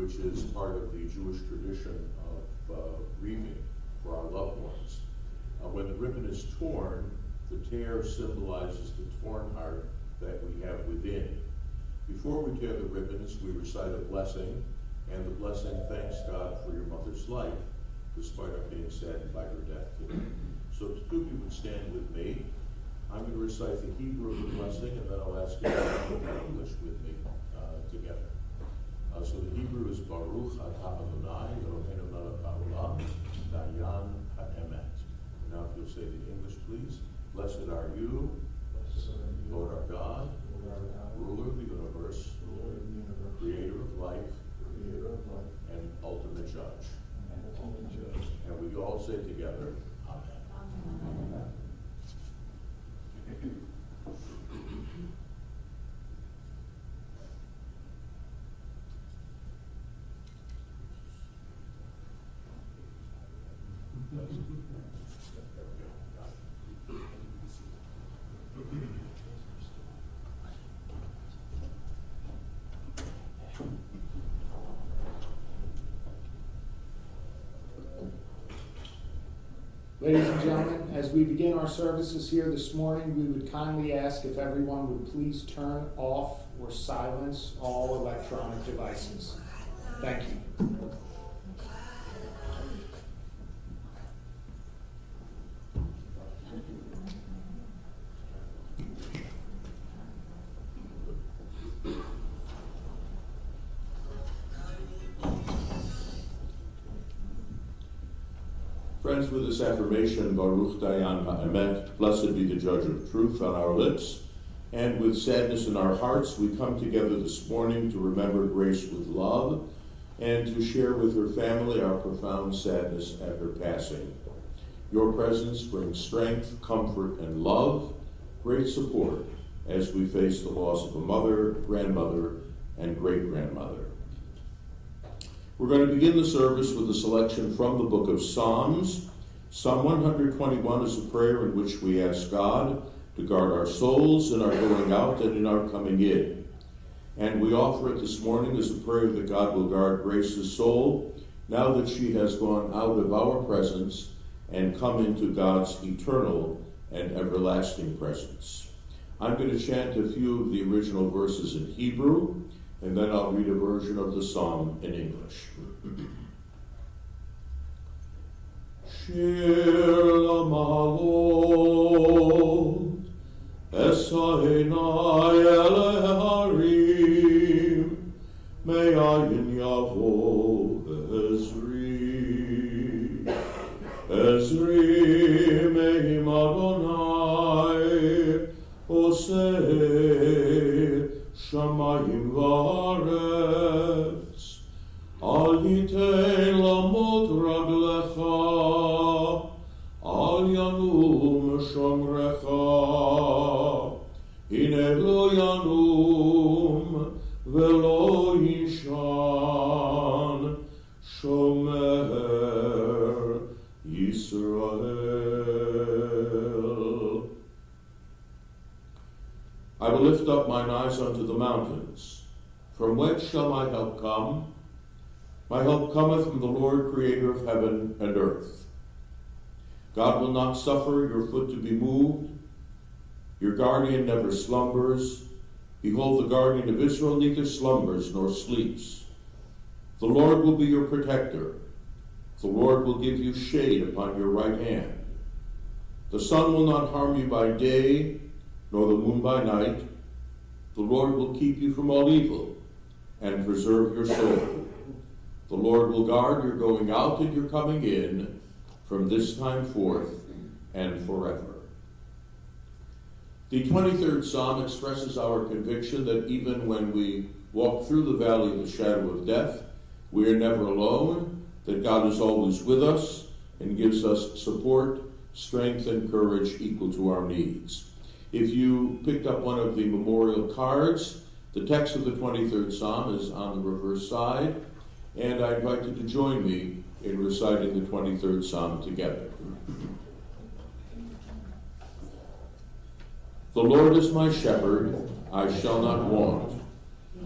which is part of the Jewish tradition of grieving for our loved ones. When the ribbon is torn, the tear symbolizes the torn heart that we have within. Before we tear the ribbons, we recite a blessing, and the blessing thanks God for your mother's life, despite our being saddened by her death today. So if two of you would stand with me, I'm going to recite the Hebrew of the blessing, and then I'll ask you to repeat the English with me together. So the Hebrew is Baruch Atah Adonai Eloheinu melech haolam dayan ha'emet. Now if you'll say the English, please. Blessed are you, Lord our God, ruler of the universe, creator of life, and ultimate judge. And we all say together, Amen. Ladies and gentlemen, as we begin our services here this morning, we would kindly ask if everyone would please turn off or silence all electronic devices. Thank you. Friends, with this affirmation, Baruch Dayan Ha'emet, blessed be the judge of truth, on our lips, and with sadness in our hearts, we come together this morning to remember Grace with love and to share with her family our profound sadness at her passing. Your presence brings strength, comfort, and love, great support as we face the loss of a mother, grandmother, and great-grandmother. We're going to begin the service with a selection from the book of Psalms. Psalm 121 is a prayer in which we ask God to guard our souls in our going out and in our coming in. And we offer it this morning as a prayer that God will guard Grace's soul now that she has gone out of our presence and come into God's eternal and everlasting presence. I'm going to chant a few of the original verses in Hebrew, and then I'll read a version of the psalm in English. Shir lamalot, esainai eleharim, me'ayin yavo Ezri. Ezri me'im Adonai, oseh Shamayim v'aretz, al yitein lamot raglecha, al yanum shomrecha, hine lo yanum v'lo yishan, shomer Yisrael. I will lift up mine eyes unto the mountains. From whence shall my help come? My help cometh from the Lord, creator of heaven and earth. God will not suffer your foot to be moved. Your guardian never slumbers. Behold, the guardian of Israel neither slumbers nor sleeps. The Lord will be your protector. The Lord will give you shade upon your right hand. The sun will not harm you by day, nor the moon by night. The Lord will keep you from all evil and preserve your soul. The Lord will guard your going out and your coming in from this time forth and forever. The 23rd Psalm expresses our conviction that even when we walk through the valley of the shadow of death, we are never alone, that God is always with us and gives us support, strength, and courage equal to our needs. If you picked up one of the memorial cards, the text of the 23rd Psalm is on the reverse side, and I invite you to join me in reciting the 23rd Psalm together. The Lord is my shepherd, I shall not want.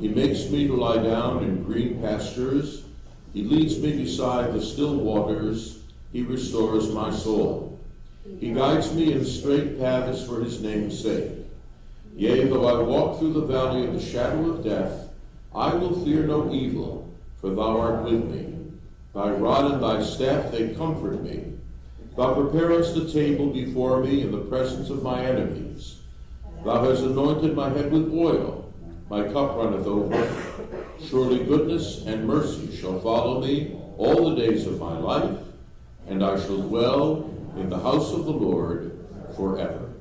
He makes me to lie down in green pastures. He leads me beside the still waters. He restores my soul. He guides me in straight paths for his name's sake. Yea, though I walk through the valley of the shadow of death, I will fear no evil, for thou art with me. Thy rod and thy staff, they comfort me. Thou preparest a table before me in the presence of my enemies. Thou hast anointed my head with oil. My cup runneth over. Surely goodness and mercy shall follow me all the days of my life, and I shall dwell in the house of the Lord forever.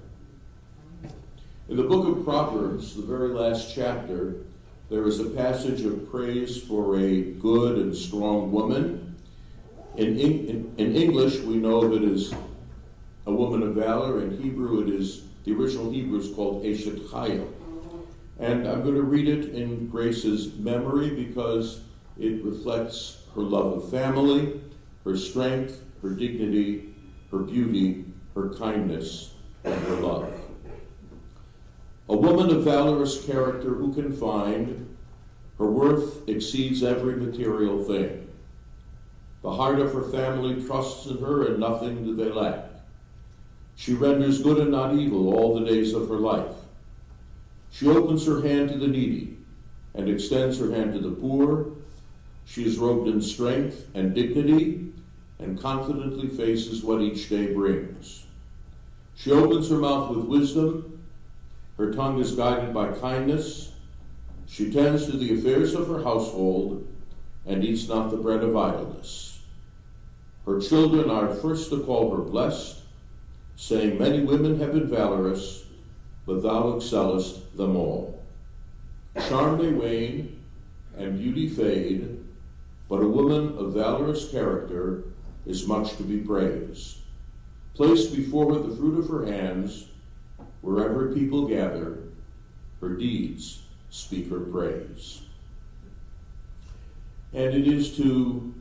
In the book of Proverbs, the very last chapter, there is a passage of praise for a good and strong woman. In English, we know that it is a woman of valor. In Hebrew, the original Hebrew is called Eshet Chayil. And I'm going to read it in Grace's memory because it reflects her love of family, her strength, her dignity, her beauty, her kindness, and her love. A woman of valorous character who can find her worth exceeds every material thing. The heart of her family trusts in her, and nothing do they lack. She renders good and not evil all the days of her life. She opens her hand to the needy and extends her hand to the poor. She is robed in strength and dignity and confidently faces what each day brings. She opens her mouth with wisdom. Her tongue is guided by kindness. She tends to the affairs of her household and eats not the bread of idleness. Her children are first to call her blessed, saying, many women have been valorous, but thou excellest them all. Charm may wane and beauty fade, but a woman of valorous character is much to be praised. Place before her the fruit of her hands. Wherever people gather, her deeds speak her praise. And it is to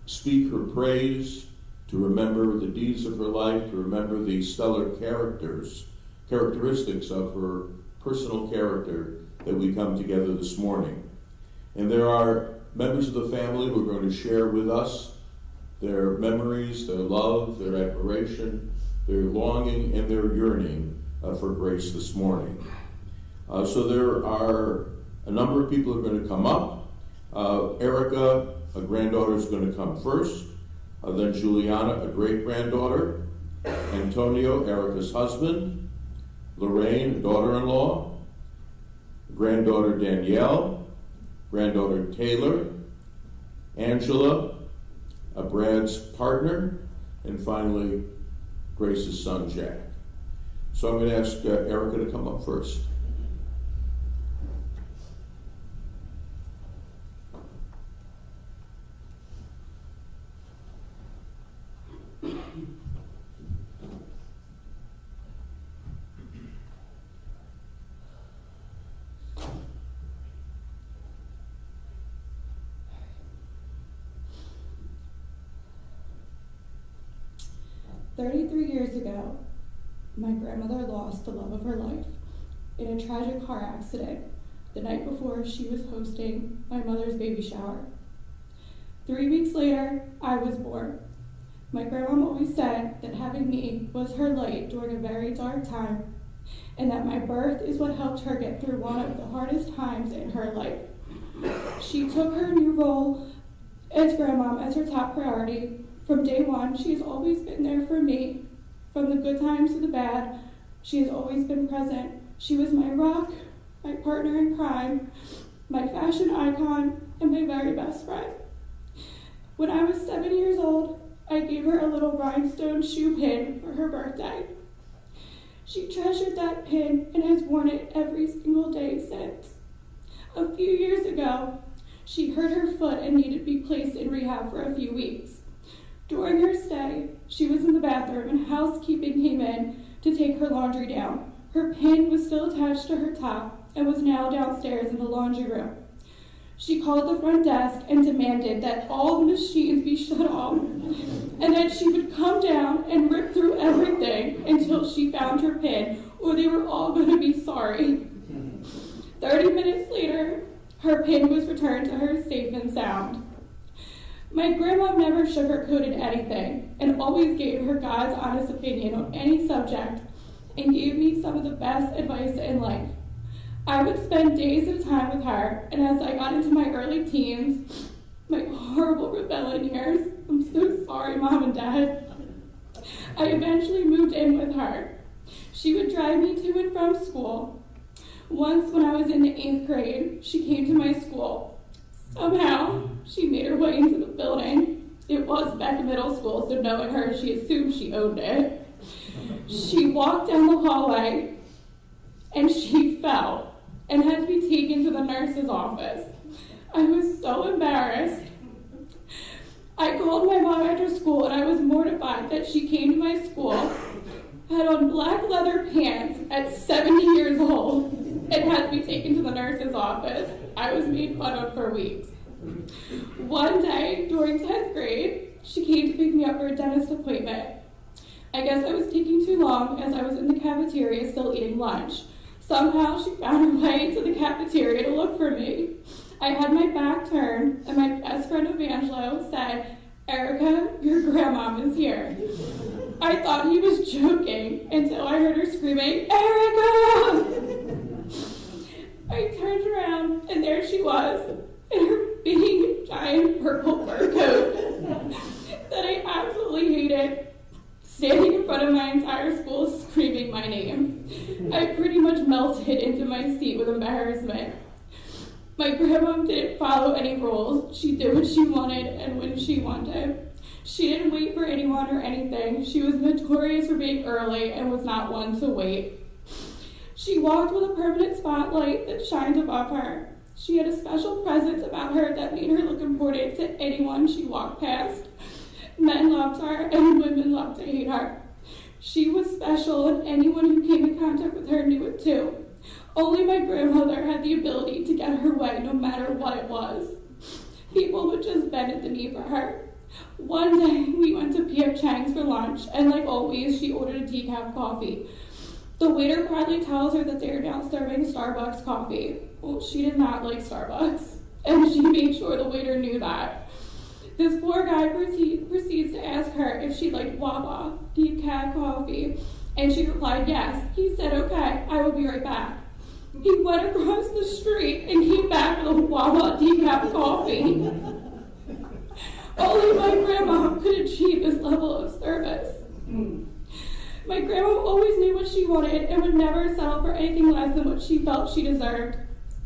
speak her praise, to remember the deeds of her life, to remember the stellar characteristics of her personal character, that we come together this morning. And there are members of the family who are going to share with us their memories, their love, their admiration, their longing, and their yearning for Grace this morning. So there are a number of people who are going to come up. Erica, a granddaughter, is going to come first. Then Juliana, a great-granddaughter. Antonio, Erica's husband. Lorraine, a daughter-in-law. Granddaughter Danielle. Granddaughter Taylor. Angela, Brad's partner. And finally, Grace's son, Jack. So I'm going to ask Erica to come up first. "33 years ago, my grandmother lost the love of her life in a tragic car accident the night before she was hosting my mother's baby shower. 3 weeks later, I was born. My grandma always said that having me was her light during a very dark time, and that my birth is what helped her get through one of the hardest times in her life. She took her new role as grandmom as her top priority. From day one, she has always been there for me. From the good times to the bad, she has always been present. She was my rock, my partner in crime, my fashion icon, and my very best friend. When I was 7 years old, I gave her a little rhinestone shoe pin for her birthday. She treasured that pin and has worn it every single day since. A few years ago, she hurt her foot and needed to be placed in rehab for a few weeks. During her stay, she was in the bathroom and housekeeping came in to take her laundry down. Her pin was still attached to her top and was now downstairs in the laundry room. She called the front desk and demanded that all the machines be shut off and that she would come down and rip through everything until she found her pin, or they were all going to be sorry. 30 minutes later, Her pin was returned to her safe and sound. My grandma never sugarcoated anything and always gave her God's honest opinion on any subject and gave me some of the best advice in life. I would spend days at a time with her, and as I got into my early teens, my horrible rebellion years, I'm so sorry, Mom and Dad, I eventually moved in with her. She would drive me to and from school. Once when I was in the 8th grade, she came to my school. Somehow, she made her way into the building. It was Beck Middle School, so knowing her, she assumed she owned it. She walked down the hallway, and she fell and had to be taken to the nurse's office. I was so embarrassed. I called my mom after school, and I was mortified that she came to my school, had on black leather pants at 70 years old, and had to be taken to the nurse's office. I was made fun of for weeks. One day, during 10th grade, she came to pick me up for a dentist appointment. I guess I was taking too long as I was in the cafeteria still eating lunch. Somehow, she found her way to the cafeteria to look for me. I had my back turned, and my best friend Evangelo said, "Erica, your grandmom is here." I thought he was joking until I heard her screaming, "Erica!" I turned around, and there she was, in her big, giant purple fur coat that I absolutely hated, standing in front of my entire school screaming my name. I pretty much melted into my seat with embarrassment. My grandma didn't follow any rules. She did what she wanted and when she wanted. She didn't wait for anyone or anything. She was notorious for being early and was not one to wait. She walked with a permanent spotlight that shined above her. She had a special presence about her that made her look important to anyone she walked past. Men loved her and women loved to hate her. She was special and anyone who came in contact with her knew it too. Only my grandmother had the ability to get her way no matter what it was. People would just bend at the knee for her. One day we went to P.F. Chang's for lunch and like always she ordered a decaf coffee. The waiter proudly tells her that they are now serving Starbucks coffee. Well, she did not like Starbucks, and she made sure the waiter knew that. This poor guy proceeds to ask her if she liked Wawa decaf coffee, and she replied yes. He said, "Okay, I will be right back." He went across the street and came back with a Wawa decaf coffee. Only my grandma could achieve this level of service. My grandma always knew what she wanted and would never settle for anything less than what she felt she deserved.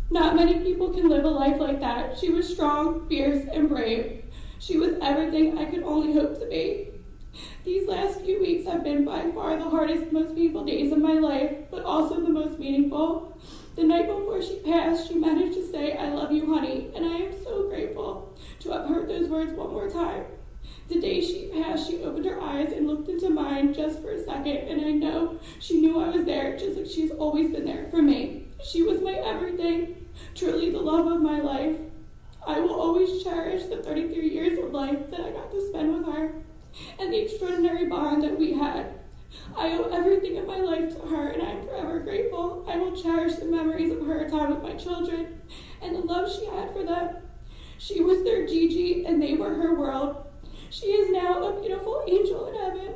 Not many people can live a life like that. She was strong, fierce, and brave. She was everything I could only hope to be. These last few weeks have been by far the hardest, most painful days of my life, but also the most meaningful. The night before she passed, she managed to say, "I love you, honey," and I am so grateful to have heard those words one more time. The day she passed, she opened her eyes and looked into mine just for a second, and I know she knew I was there, just like she's always been there for me. She was my everything, truly the love of my life. I will always cherish the 33 years of life that I got to spend with her, and the extraordinary bond that we had. I owe everything in my life to her, and I am forever grateful. I will cherish the memories of her time with my children, and the love she had for them. She was their Gigi, and they were her world. She is now a beautiful angel in heaven,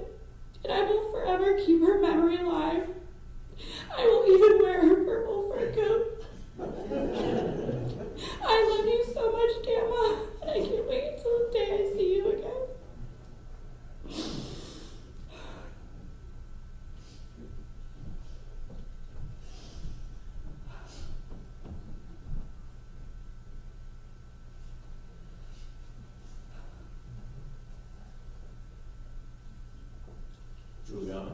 and I will forever keep her memory alive. I will even wear her purple fur coat. I love you so much, Grandma, and I can't wait until the day I see you again. Juliana.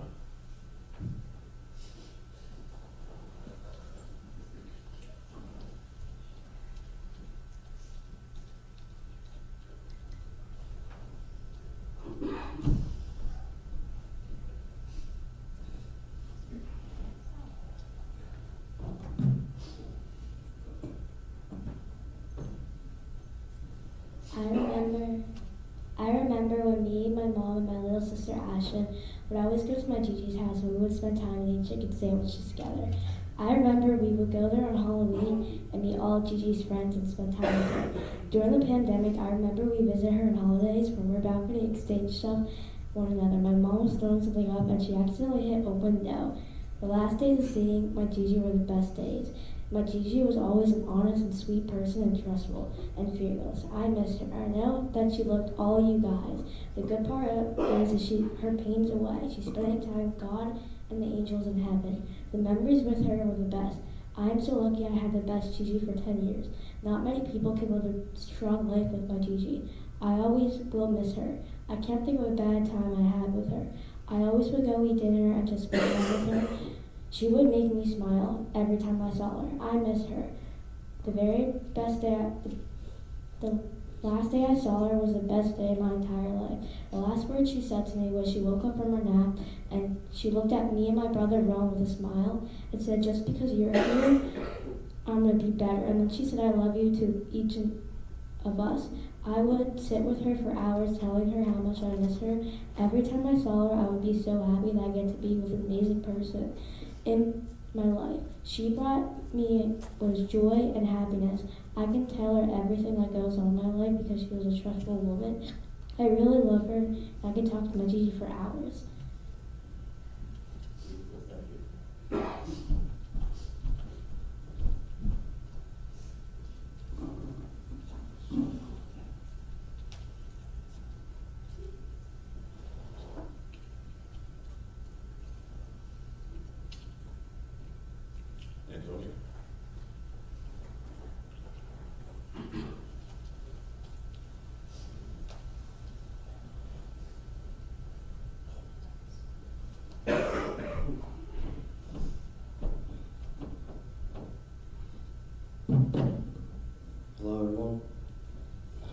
I remember when me, my mom, and my little sister Ashlyn would always go to my Gigi's house and we would spend time eating chicken sandwiches together. I remember we would go there on Halloween and meet all of Gigi's friends and spend time with her. During the pandemic, I remember we visit her on holidays from her balcony and exchange stuff one another. My mom was throwing something up and she accidentally hit open no. The last days of seeing my Gigi were the best days. My Gigi was always an honest and sweet person and trustful and fearless. I miss her. I know that she loved all you guys. The good part is her pain's away. She's spending time with God and the angels in heaven. The memories with her were the best. I am so lucky I had the best Gigi for 10 years. Not many people can live a strong life with my Gigi. I always will miss her. I can't think of a bad time I had with her. I always would go eat dinner and just spend time with her. She would make me smile every time I saw her. I miss her. The last day I saw her was the best day of my entire life. The last word she said to me was she woke up from her nap and she looked at me and my brother Ron with a smile and said, "Just because you're here, I'm going to be better." And then she said, "I love you" to each of us. I would sit with her for hours telling her how much I miss her. Every time I saw her, I would be so happy that I get to be with an amazing person in my life. She brought me was joy and happiness. I can tell her everything that goes on in my life because she was a trustful woman. I really love her. I can talk to my Gigi for hours. Antonio. Hello everyone.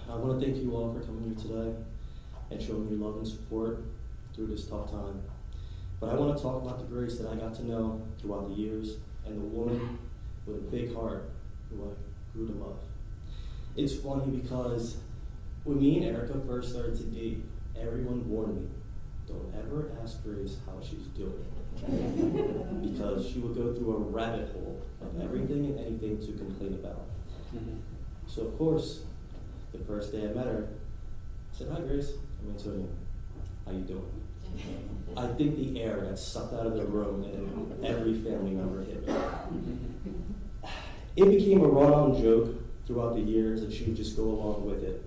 I want to thank you all for coming here today and showing your love and support through this tough time. But I want to talk about the Grace that I got to know throughout the years and the woman with a big heart who I grew to love. It's funny because when me and Erica first started to date, everyone warned me, don't ever ask Grace how she's doing. Because she would go through a rabbit hole of everything and anything to complain about. So of course, the first day I met her, I said, "Hi Grace, I'm Antonio. How you doing?" I think the air got sucked out of the room and every family member hit me. It became a run-on joke throughout the years and she would just go along with it.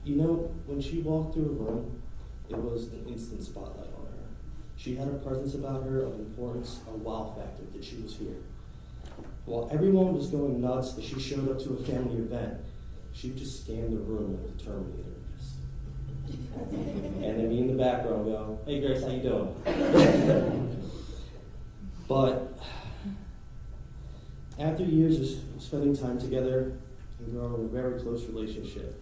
You know, when she walked through a room, it was an instant spotlight on her. She had a presence about her of importance, a wow factor that she was here. While everyone was going nuts that she showed up to a family event, she would just scan the room like the Terminator. And then me in the background go, "Hey Grace, how you doing?" But after years of spending time together and growing a very close relationship,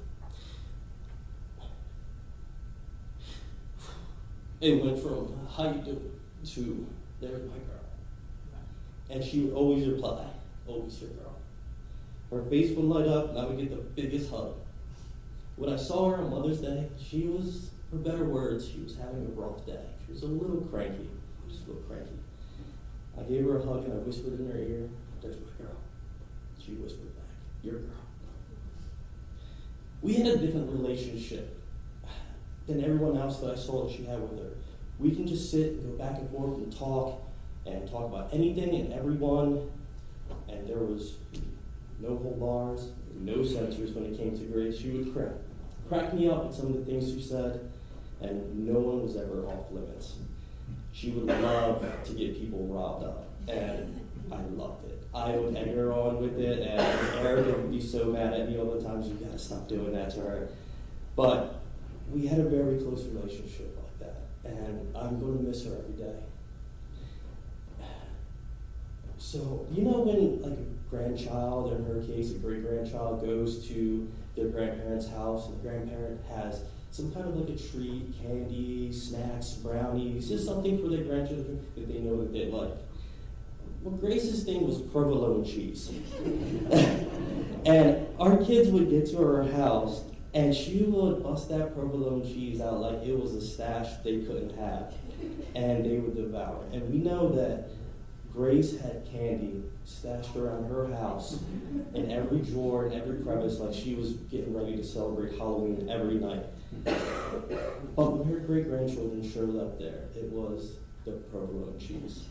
it went from "How you doing?" to "There's my girl." And she would always reply, "Always your girl." Her face would light up and I would get the biggest hug. When I saw her on Mother's Day, she was, for better words, she was having a rough day. She was a little cranky, just a little cranky. I gave her a hug and I whispered in her ear, "There's my girl." She whispered back, "Your girl." We had a different relationship than everyone else that I saw that she had with her. We can just sit and go back and forth and talk about anything and everyone, and there was no hold bars, no censors when it came to Grace. She would crack me up at some of the things she said, and no one was ever off limits. She would love to get people riled up, and I loved it. I would egg her on with it, and Erica would be so mad at me all the time, "You gotta stop doing that to her." But we had a very close relationship like that, and I'm going to miss her every day. So, you know when like a grandchild, or in her case a great-grandchild, goes to their grandparents' house and the grandparent has some kind of like a treat, candy, snacks, brownies, just something for their grandchildren that they know that they like. Well, Grace's thing was provolone cheese. And our kids would get to her house and she would bust that provolone cheese out like it was a stash they couldn't have. And they would devour it. And we know that Grace had candy stashed around her house in every drawer and every crevice, like she was getting ready to celebrate Halloween every night. But when her great-grandchildren showed up there, it was the provolone cheese.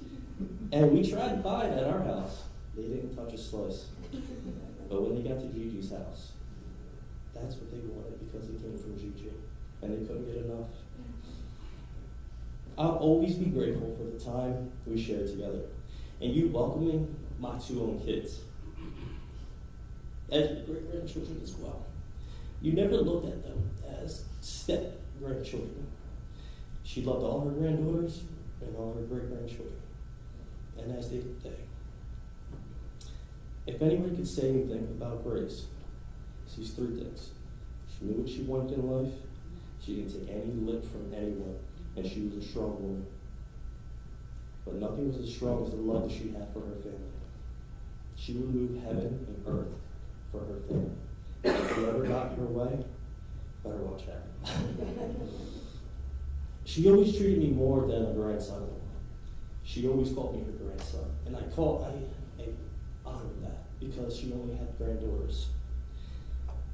And we tried to buy it at our house. They didn't touch a slice. But when they got to Gigi's house, that's what they wanted because it came from Gigi. And they couldn't get enough. I'll always be grateful for the time we shared together. And you welcoming my two own kids as your great-grandchildren as well. You never looked at them as step-grandchildren. She loved all her granddaughters and all her great-grandchildren. And as did they. If anybody could say anything about Grace, it's these three things. She knew what she wanted in life. She didn't take any lip from anyone. And she was a strong woman. But nothing was as strong as the love that she had for her family. She would move heaven and earth for her family. If whoever got in her way, better watch out. She always treated me more than a grandson. She always called me her grandson. And I honored that because she only had granddaughters.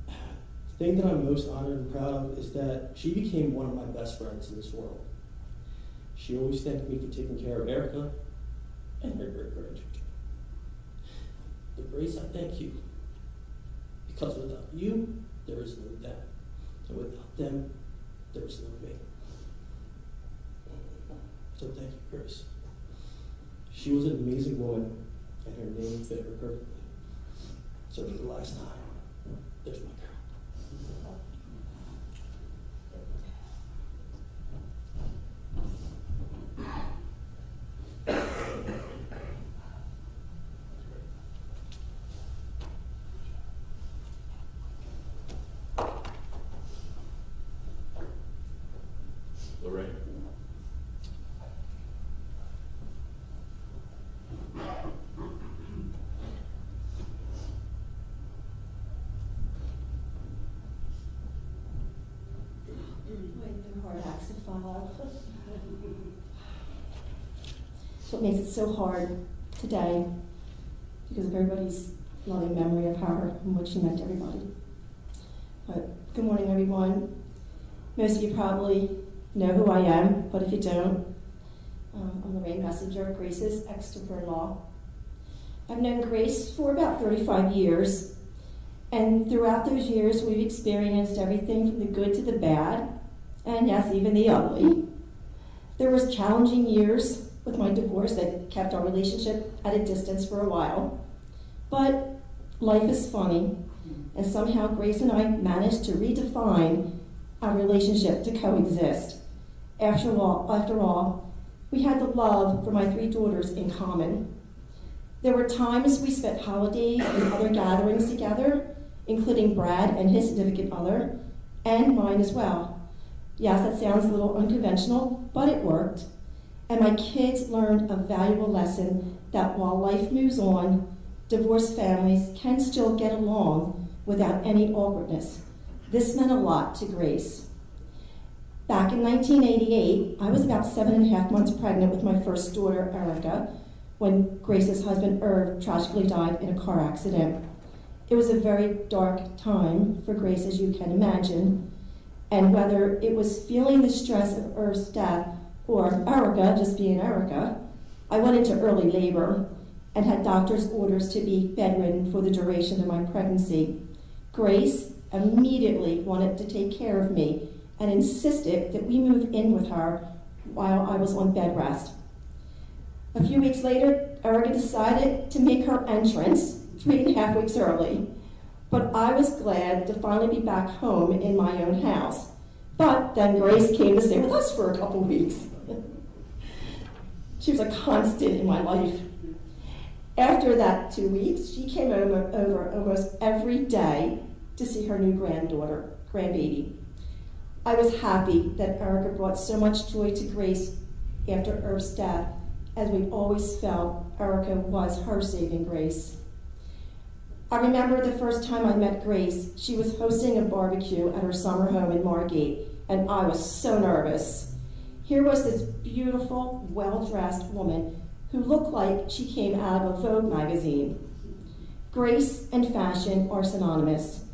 The thing that I'm most honored and proud of is that she became one of my best friends in this world. She always thanked me for taking care of Erica and her great-grandchildren. But Grace, I thank you. Because without you, there is no them. And without them, there is no me. So thank you, Grace. She was an amazing woman, and her name fit her perfectly. So for the last time, there's my girl. Lorraine. They're hard acts to follow. So it makes it so hard today because of everybody's loving memory of her and what she meant to everybody. But good morning, everyone. Most of you probably know who I am, but if you don't, I'm Lorraine Messenger, Grace's ex-sister-in-law. I've known Grace for about 35 years, and throughout those years, we've experienced everything from the good to the bad, and yes, even the ugly. There was challenging years with my divorce that kept our relationship at a distance for a while, but life is funny, and somehow Grace and I managed to redefine our relationship to coexist. After all, we had the love for my three daughters in common. There were times we spent holidays and other gatherings together, including Brad and his significant other, and mine as well. Yes, that sounds a little unconventional, but it worked. And my kids learned a valuable lesson that while life moves on, divorced families can still get along without any awkwardness. This meant a lot to Grace. Back in 1988, I was about 7.5 months pregnant with my first daughter, Erica, when Grace's husband, Irv, tragically died in a car accident. It was a very dark time for Grace, as you can imagine, and whether it was feeling the stress of Irv's death or Erica just being Erica, I went into early labor and had doctor's orders to be bedridden for the duration of my pregnancy. Grace immediately wanted to take care of me and insisted that we move in with her while I was on bed rest. A few weeks later, Erica decided to make her entrance 3.5 weeks early, but I was glad to finally be back home in my own house. But then Grace came to stay with us for a couple weeks. She was a constant in my life. After that 2 weeks, she came over almost every day to see her new grandbaby. I was happy that Erica brought so much joy to Grace after Irv's death, as we always felt Erica was her saving grace. I remember the first time I met Grace, she was hosting a barbecue at her summer home in Margate, and I was so nervous. Here was this beautiful, well-dressed woman who looked like she came out of a Vogue magazine. Grace and fashion are synonymous.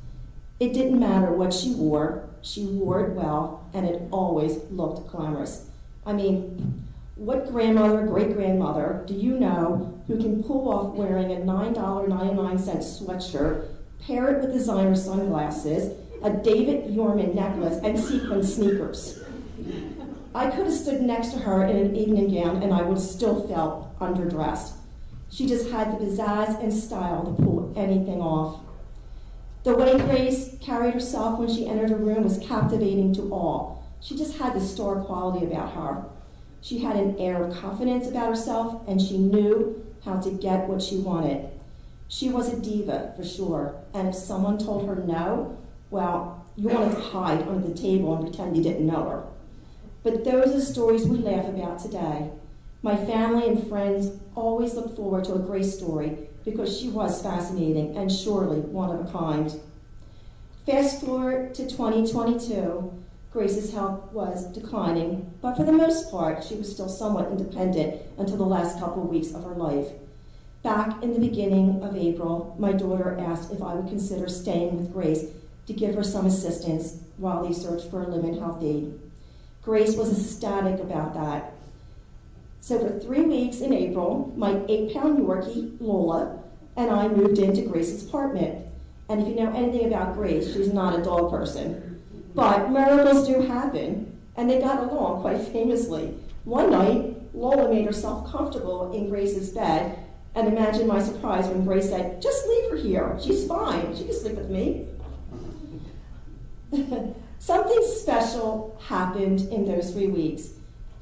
It didn't matter what she wore it well, and it always looked glamorous. I mean, what grandmother, great-grandmother do you know who can pull off wearing a $9.99 sweatshirt, pair it with designer sunglasses, a David Yorman necklace, and sequin sneakers? I could have stood next to her in an evening gown and I would have still felt underdressed. She just had the pizzazz and style to pull anything off. The way Grace carried herself when she entered a room was captivating to all. She just had the star quality about her. She had an air of confidence about herself, and she knew how to get what she wanted. She was a diva, for sure, and if someone told her no, well, you wanted to hide under the table and pretend you didn't know her. But those are the stories we laugh about today. My family and friends always look forward to a Grace story because she was fascinating and surely one of a kind. Fast forward to 2022, Grace's health was declining, but for the most part, she was still somewhat independent until the last couple of weeks of her life. Back in the beginning of April, my daughter asked if I would consider staying with Grace to give her some assistance while they searched for a live-in health aide. Grace was ecstatic about that. So for 3 weeks in April, my 8-pound Yorkie, Lola, and I moved into Grace's apartment. And if you know anything about Grace, she's not a dog person. But miracles do happen, and they got along quite famously. One night, Lola made herself comfortable in Grace's bed, and imagine my surprise when Grace said, "Just leave her here. She's fine. She can sleep with me." Something special happened in those 3 weeks.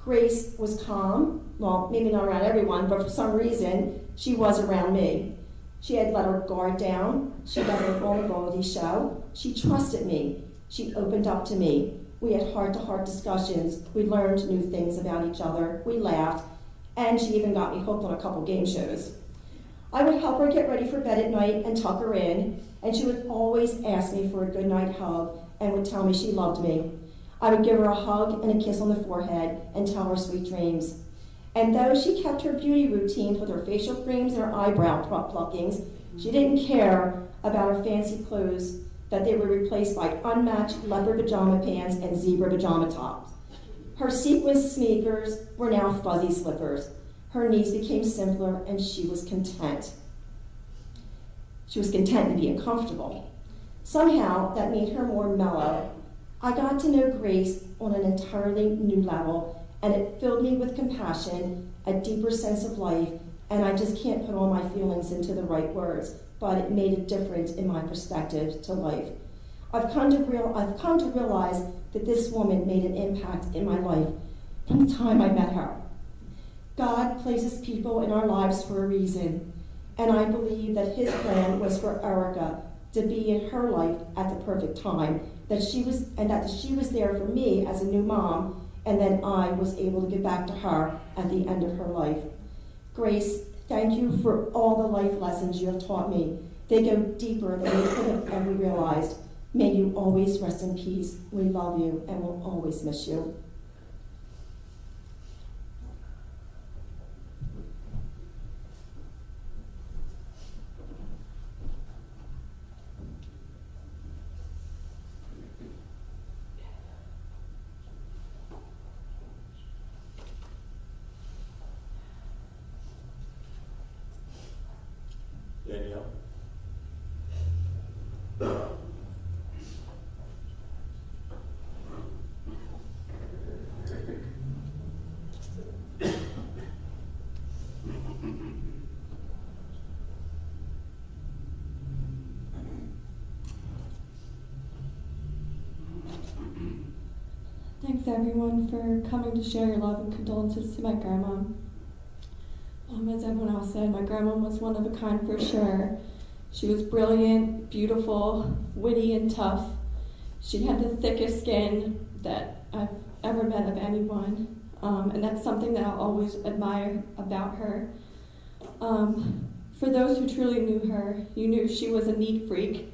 Grace was calm, well, maybe not around everyone, but for some reason, she was around me. She had let her guard down. She let her vulnerability show. She trusted me. She opened up to me. We had heart-to-heart discussions. We learned new things about each other. We laughed. And she even got me hooked on a couple game shows. I would help her get ready for bed at night and tuck her in, and she would always ask me for a goodnight hug and would tell me she loved me. I would give her a hug and a kiss on the forehead and tell her sweet dreams. And though she kept her beauty routines with her facial creams and her eyebrow pluckings, she didn't care about her fancy clothes, that they were replaced by unmatched leopard pajama pants and zebra pajama tops. Her sequin sneakers were now fuzzy slippers. Her needs became simpler and she was content. She was content to be uncomfortable. Somehow that made her more mellow. I got to know Grace on an entirely new level, and it filled me with compassion, a deeper sense of life, and I just can't put all my feelings into the right words, but it made a difference in my perspective to life. I've come to realize that this woman made an impact in my life from the time I met her. God places people in our lives for a reason, and I believe that his plan was for Erica to be in her life at the perfect time, that she was there for me as a new mom, and then I was able to give back to her at the end of her life. Grace, thank you for all the life lessons you have taught me. They go deeper than we could have ever realized. May you always rest in peace. We love you and will always miss you. Danielle? Thanks everyone for coming to share your love and condolences to my grandma. As everyone else said, my grandma was one of a kind for sure. She was brilliant, beautiful, witty, and tough. She had the thickest skin that I've ever met of anyone, and that's something that I'll always admire about her. For those who truly knew her, you knew she was a neat freak.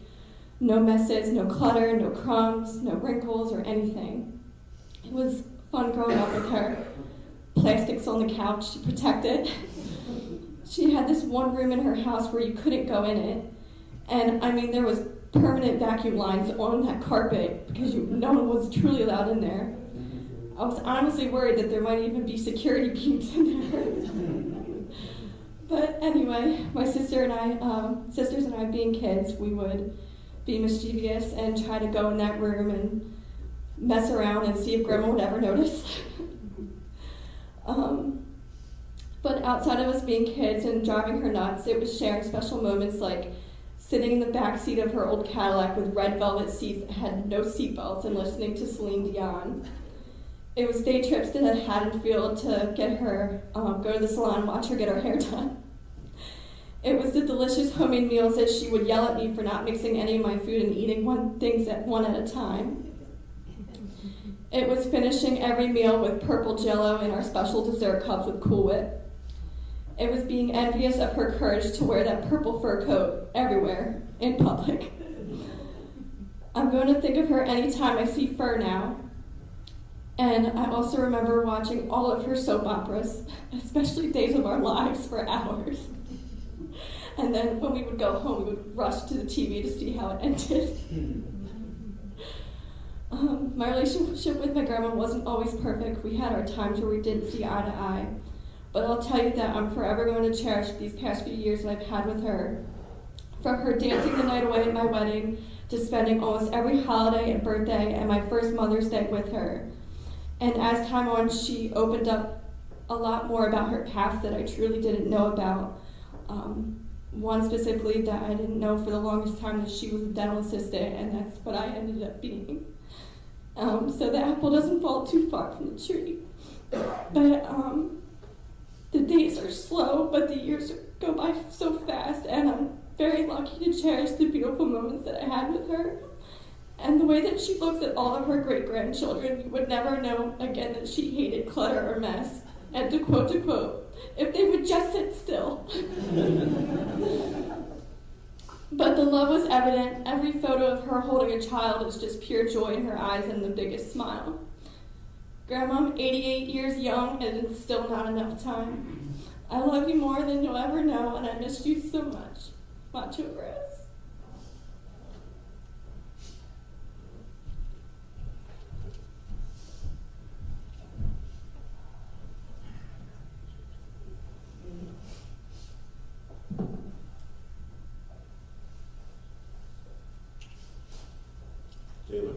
No messes, no clutter, no crumbs, no wrinkles or anything. It was fun growing up with her. Plastics on the couch to protect it. She had this one room in her house where you couldn't go in it. And I mean, there was permanent vacuum lines on that carpet because no one was truly allowed in there. I was honestly worried that there might even be security beams in there. But anyway, my sisters and I, being kids, we would be mischievous and try to go in that room and mess around and see if Grandma would ever notice. But outside of us being kids and driving her nuts, it was sharing special moments like sitting in the back seat of her old Cadillac with red velvet seats that had no seatbelts and listening to Celine Dion. It was day trips to Haddonfield to get her, go to the salon and watch her get her hair done. It was the delicious homemade meals that she would yell at me for not mixing any of my food and eating things one at a time. It was finishing every meal with purple Jell-O in our special dessert cups with Cool Whip. It was being envious of her courage to wear that purple fur coat everywhere in public. I'm going to think of her anytime I see fur now. And I also remember watching all of her soap operas, especially Days of Our Lives, for hours. And then when we would go home, we would rush to the TV to see how it ended. My relationship with my grandma wasn't always perfect. We had our times where we didn't see eye to eye. But I'll tell you that I'm forever going to cherish these past few years that I've had with her. From her dancing the night away at my wedding to spending almost every holiday and birthday and my first Mother's Day with her. And as time on, she opened up a lot more about her past that I truly didn't know about. One specifically that I didn't know for the longest time, that she was a dental assistant, and that's what I ended up being. So the apple doesn't fall too far from the tree. But the days are slow, but the years go by so fast, and I'm very lucky to cherish the beautiful moments that I had with her. And the way that she looks at all of her great-grandchildren, you would never know again that she hated clutter or mess. And to quote, if they would just sit still. But the love was evident. Every photo of her holding a child is just pure joy in her eyes and the biggest smile. Grandma, I'm 88 years young, and it's still not enough time. I love you more than you'll ever know, and I miss you so much. Macho Grace. Taylor.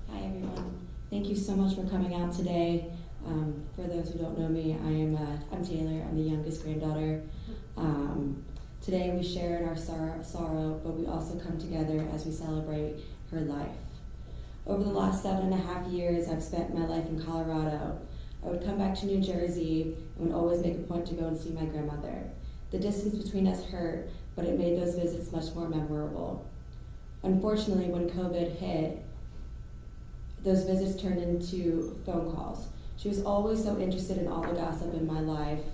Hi everyone. Thank you so much for coming out today. For those who don't know me, I'm Taylor. I'm the youngest granddaughter. Today we share in our sorrow, but we also come together as we celebrate her life. Over the last 7.5 years, I've spent my life in Colorado. I would come back to New Jersey and would always make a point to go and see my grandmother. The distance between us hurt, but it made those visits much more memorable. Unfortunately, when COVID hit, those visits turned into phone calls. She was always so interested in all the gossip in my life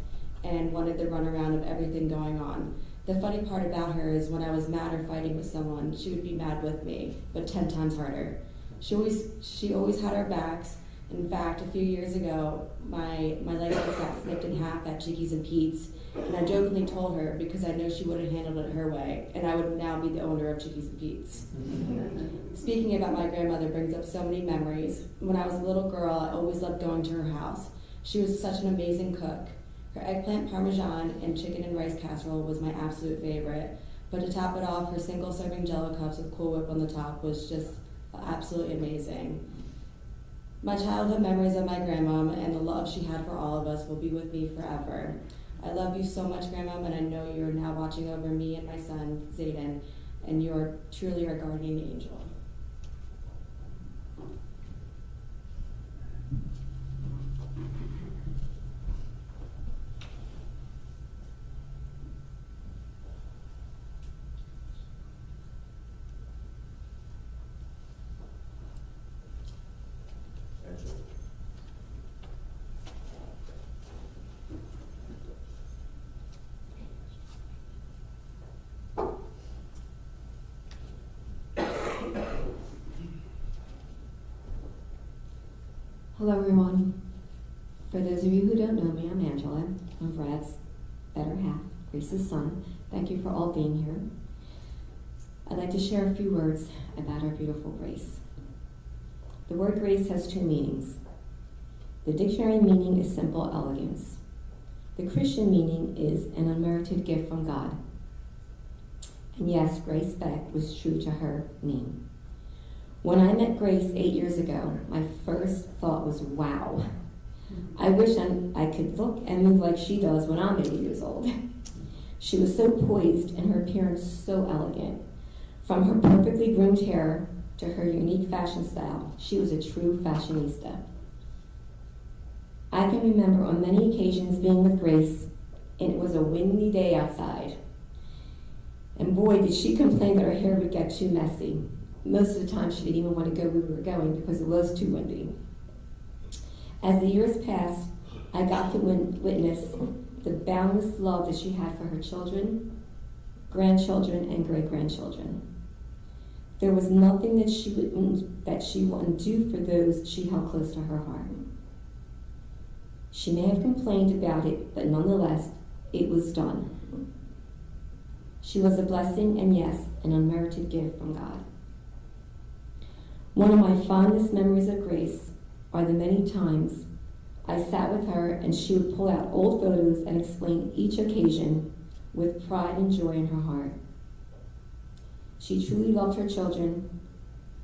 and wanted the runaround of everything going on. The funny part about her is when I was mad or fighting with someone, she would be mad with me, but 10 times harder. She always had our backs. In fact, a few years ago, my legs got snipped in half at Chickies and Pete's, and I jokingly told her because I know she would have handled it her way, and I would now be the owner of Chickies and Pete's. Speaking about my grandmother brings up so many memories. When I was a little girl, I always loved going to her house. She was such an amazing cook. Her eggplant parmesan and chicken and rice casserole was my absolute favorite, but to top it off, her single-serving Jell-O cups with Cool Whip on the top was just absolutely amazing. My childhood memories of my grandmom and the love she had for all of us will be with me forever. I love you so much, Grandmom, and I know you're now watching over me and my son, Zayden, and you're truly our guardian angel. Hello, everyone. For those of you who don't know me, I'm Angela. I'm Brad's better half, Grace's son. Thank you for all being here. I'd like to share a few words about our beautiful Grace. The word grace has two meanings. The dictionary meaning is simple elegance. The Christian meaning is an unmerited gift from God. And yes, Grace Beck was true to her name. When I met Grace 8 years ago, my first thought was, wow. I wish I could look and move like she does when I'm 80 years old. She was so poised and her appearance so elegant. From her perfectly groomed hair to her unique fashion style, she was a true fashionista. I can remember on many occasions being with Grace, and it was a windy day outside. And boy, did she complain that her hair would get too messy. Most of the time, she didn't even want to go where we were going because it was too windy. As the years passed, I got to witness the boundless love that she had for her children, grandchildren, and great-grandchildren. There was nothing that she wouldn't do for those she held close to her heart. She may have complained about it, but nonetheless, it was done. She was a blessing and, yes, an unmerited gift from God. One of my fondest memories of Grace are the many times I sat with her and she would pull out old photos and explain each occasion with pride and joy in her heart. She truly loved her children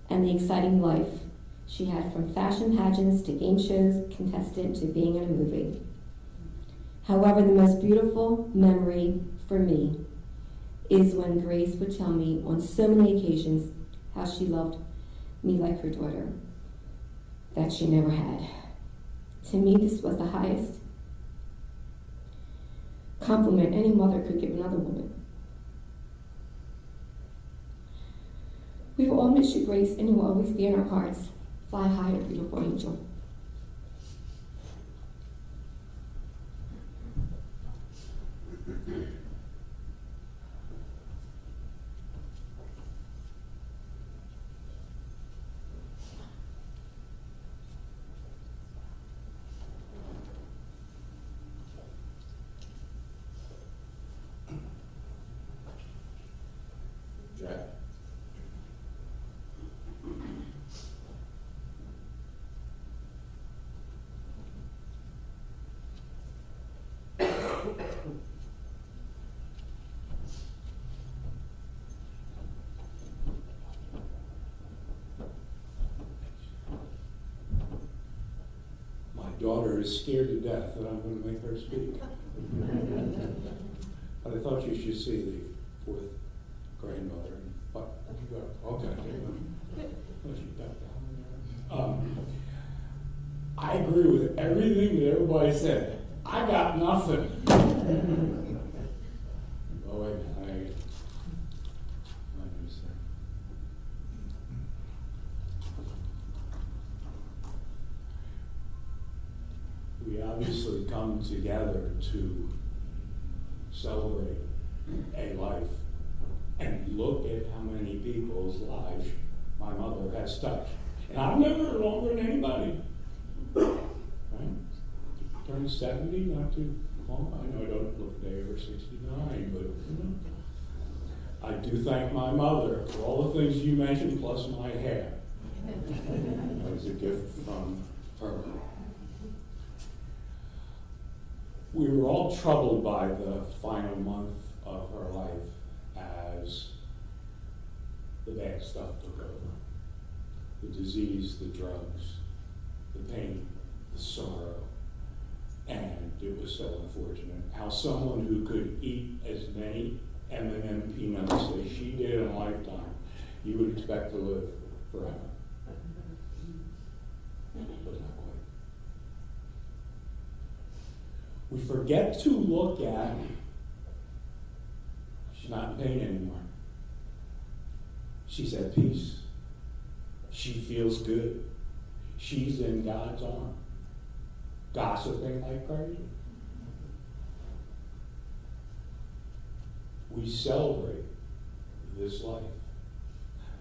and the exciting life she had, from fashion pageants to game shows, contestant to being in a movie. However, the most beautiful memory for me is when Grace would tell me on so many occasions how she loved me like her daughter that she never had. To me, this was the highest compliment any mother could give another woman. We will all miss you, Grace, and you will always be in our hearts. Fly higher, beautiful angel. Jack. My daughter is scared to death that I'm going to make her speak. But I thought you should see the fourth granddaughter. But you got, okay. What you got down there? I agree with everything that everybody said. I got nothing. Oh wait a minute. We obviously come together to celebrate a life and look at how many people's lives my mother has touched. And I've known her longer than anybody. Right? Turned 70 not too long. I know I don't look a day over 69, but you know. I do thank my mother for all the things you mentioned, plus my hair. That was a gift from her. We were all troubled by the final month of her life as the bad stuff took over. The disease, the drugs, the pain, the sorrow. And it was so unfortunate how someone who could eat as many M&M peanuts as she did in a lifetime, you would expect to live forever. But not quite. We forget to look at, she's not in pain anymore. She's at peace. She feels good. She's in God's arm. Gossiping like crazy. We celebrate this life.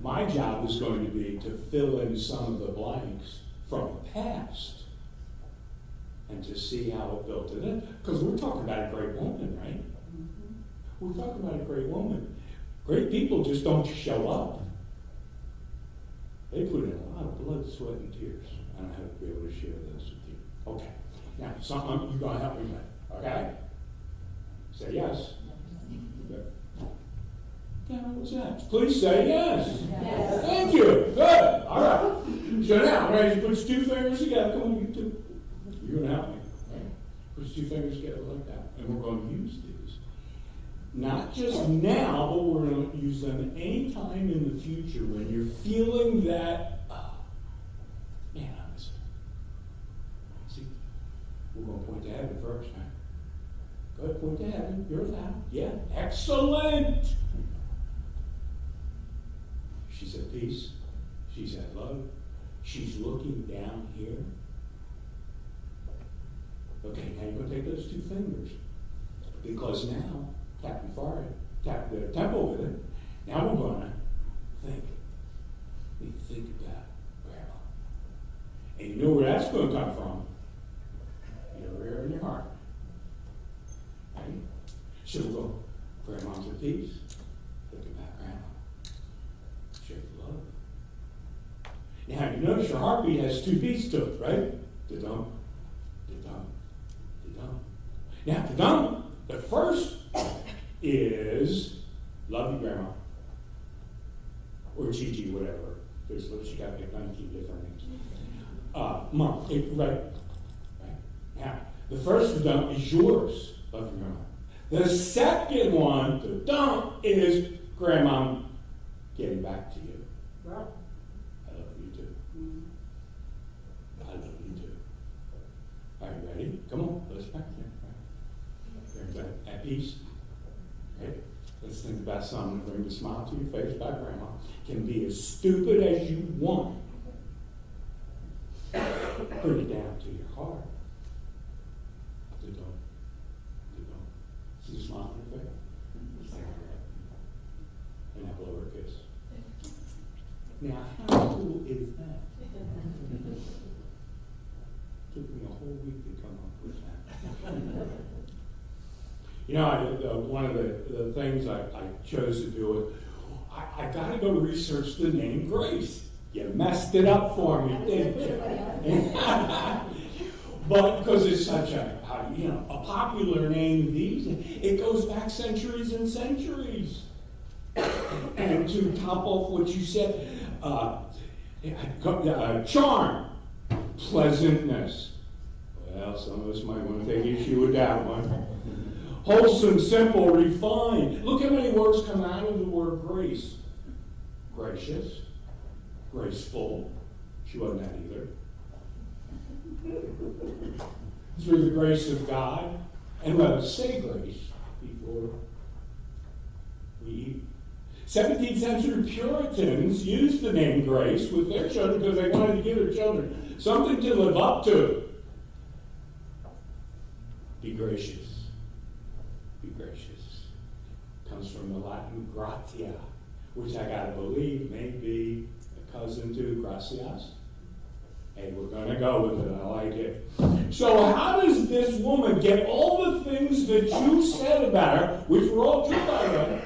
My job is going to be to fill in some of the blanks from the past and to see how it built it. Because we're talking about a great woman, right? We're talking about a great woman. Great people just don't show up. They put in a lot of blood, sweat, and tears. And I have to be able to share this with you. Okay. Now, something you're going to help me with. Okay? Say yes. Good. Yeah, what's that? Please say yes. Yes. Thank you. Good. All right. So now, right, you put your 2 fingers together. Come on, you 2. You're going to help me. Put your 2 fingers together like that. And we're going to use these. Not just now, but we're going to use them anytime in the future when you're feeling that, oh, man, I miss it. See, we're going to point to heaven first, right? Go ahead, point to heaven. You're loud. Yeah, excellent. She's at peace. She's at love. She's looking down here. Okay, now you're going to take those 2 fingers. Because now, tap your forehead, tap the temple with it. Now we're going to think. We think about Grandma. And you know where that's going to come from? Over here in your heart. Right? So we'll go, Grandma's at peace. Think about Grandma. Share love. Now, you notice your heartbeat has 2 beats to it, right? Da-dum, da-dum, da-dum. Now, da-dum, the first is love you, Grandma. Or Gigi, whatever. She got like 19 different names. Mom, right? Now, the first da-dum is yours, love you, Grandma. The second one, da-dum, is Grandma getting back to you. Well, I love you too. I love you too. Are you ready? Come on, let's back there. At peace. Okay. Let's think about something that brings a smile to your face by Grandma. Can be as stupid as you want. Put it down to your heart. Don't. See the smile on your face? And now blow her a kiss. Now, how cool is that? Took me a whole week to come up with that. You know, one of the things I chose to do, I got to go research the name Grace. You messed it up for me, didn't you? But because it's such a popular name these days, it goes back centuries and centuries. And to top off what you said, charm, pleasantness. Well, some of us might want to take issue with that one. Wholesome, simple, refined. Look how many words come out of the word grace. Gracious, graceful. She wasn't that either. Through the grace of God. And let us say grace before we eat. 17th century Puritans used the name Grace with their children because they wanted to give their children something to live up to. Be gracious. Be gracious. Comes from the Latin gratia, which I gotta believe may be a cousin to gracias. Hey, we're gonna go with it. I like it. So how does this woman get all the things that you said about her, which were all true by the way?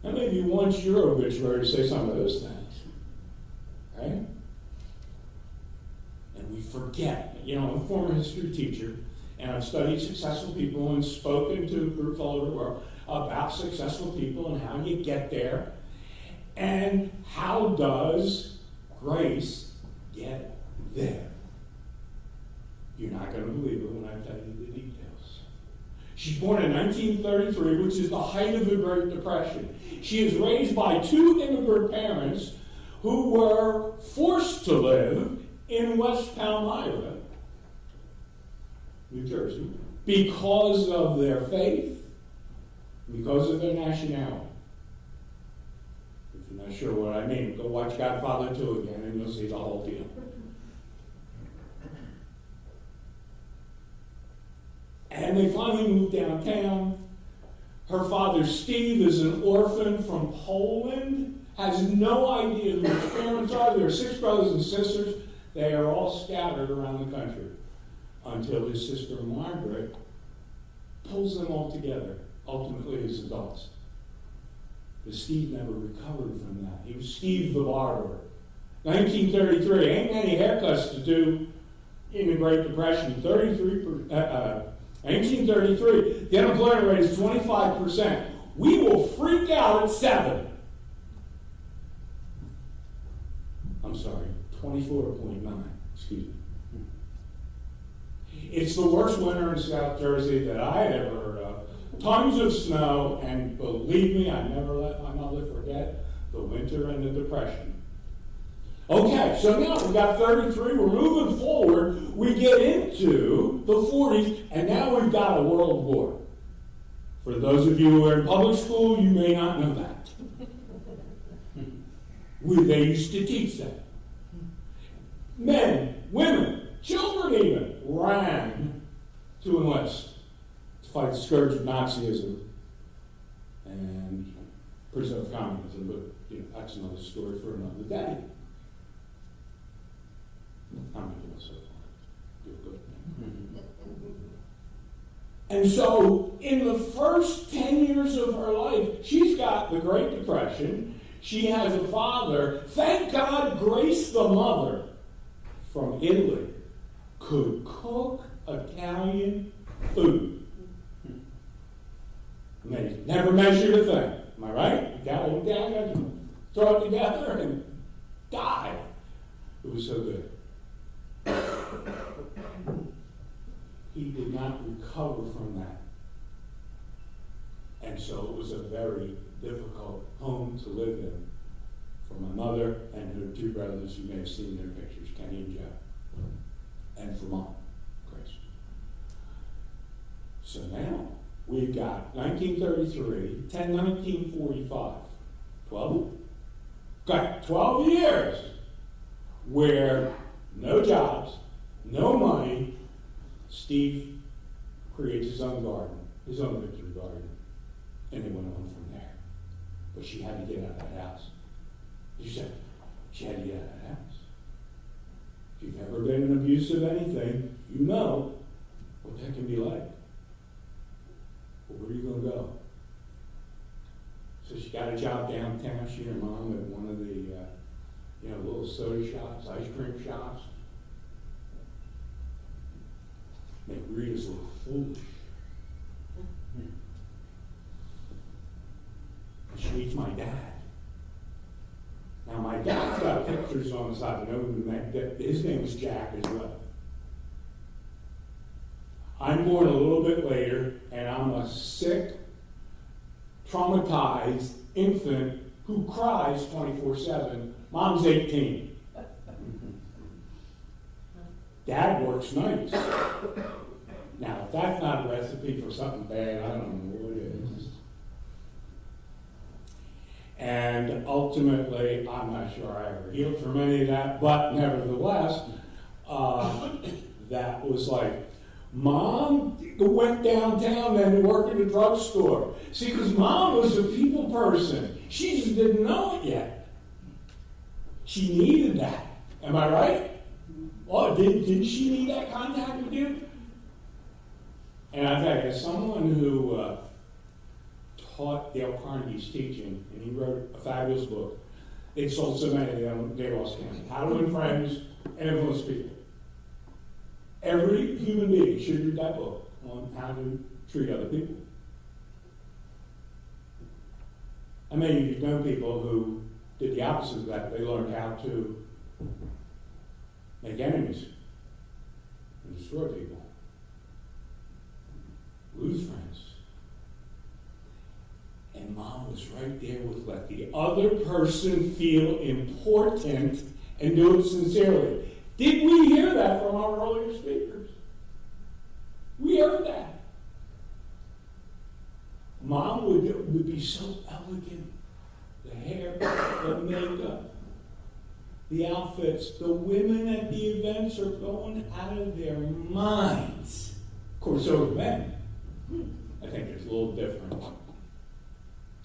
How many of you want your obituary to say some of those things? Right? And we forget. You know, I'm a former history teacher, and I've studied successful people and spoken to groups all over the world about successful people and how you get there. And how does Grace get there? You're not going to believe it when I tell you the details. She's born in 1933, which is the height of the Great Depression. She is raised by 2 immigrant parents who were forced to live in West Palmyra, New Jersey, because of their faith, because of their nationality. If you're not sure what I mean, go watch Godfather 2 again and you'll see the whole deal. And they finally moved downtown. Her father, Steve, is an orphan from Poland, has no idea who his parents are. There are 6 brothers and sisters. They are all scattered around the country. until his sister Margaret pulls them all together, ultimately as adults. But Steve never recovered from that. He was Steve the barber. 1933, ain't many haircuts to do in the Great Depression. 1933, the unemployment rate is 25%. We will freak out at 7. I'm sorry, 24.9, excuse me. It's the worst winter in South Jersey that I had ever heard of. Tons of snow, and believe me, I never let my mother forget the winter and the Depression. Okay, so now we've got 33, we're moving forward, we get into the 40s, and now we've got a world war. For those of you who are in public school, you may not know that. They used to teach that. Men, women, children even, ran to enlist to fight the scourge of Nazism and preserve communism, but that's another story for another day. How many doing so far? You're good. And so, in the first 10 years of her life, she's got the Great Depression. She has a father. Thank God Grace, the mother, from Italy, could cook Italian food. Amazing. Never measured a thing. Am I right? Italian, throw it together and die. It was so good. He did not recover from that. And so it was a very difficult home to live in for my mother and her 2 brothers. You may have seen their pictures, Kenny and Joe. And for Mom, Grace. So now we've got 1933, 1945. 12? Got 12 years where no jobs, no money. Steve creates his own garden, his own victory garden, and they went on from there. But she had to get out of that house. You said she had to get out of that house. If you've ever been in abuse of anything, you know what that can be like. But where are you going to go? So she got a job downtown. She and her mom at one of the little soda shops, ice cream shops. Make Rita's a little foolish. She meets my dad. Now my dad's got pictures on the side. I know his name was Jack as well. I'm born a little bit later, and I'm a sick, traumatized infant who cries 24/7. Mom's 18. Dad works nights. Now, if that's not a recipe for something bad, I don't know what it is. And ultimately, I'm not sure I ever healed from any of that, but nevertheless, that was like, Mom went downtown and to work in the drugstore. See, because Mom was a people person. She just didn't know it yet. She needed that. Am I right? Oh, didn't she need that contact with you? And I tell you, as someone who taught Dale Carnegie's teaching, and he wrote a fabulous book, they sold so many they lost count. How to Win Friends and Influence People. Every human being should read that book on how to treat other people. I mean, you've known people who did the opposite of that. They learned how to make enemies and destroy people. Lose friends. And Mom was right there with let the other person feel important and do it sincerely. Did we hear that from our earlier speakers? We heard that. Mom would be so elegant. The hair, the makeup, the outfits. The women at the events are going out of their minds. Of course, so are men. I think there's a little different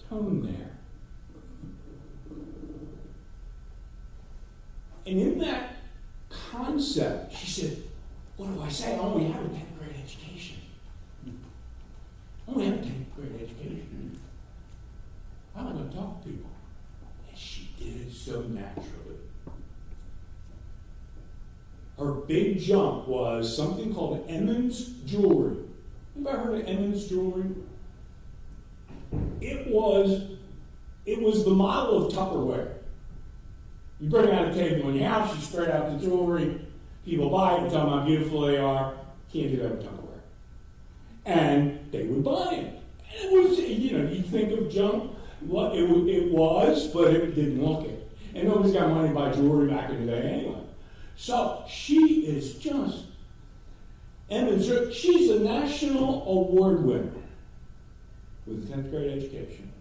tone there. And in that concept, she said, What do I say? I only have a 10th grade education. I only have a 10th grade education. How am I going to talk to people? And she did it so naturally. Her big jump was something called Emmons Jewelry. Anybody heard of Emmons Jewelry? It was the model of Tupperware. You bring out a table in your house, you spread out the jewelry, people buy it and tell them how beautiful they are. Can't do that with Tupperware. And they would buy it. And it was, you think of junk, what it was, but it didn't look it. And nobody's got money to buy jewelry back in the day anyway. So she is just, she's a national award winner with a 10th grade education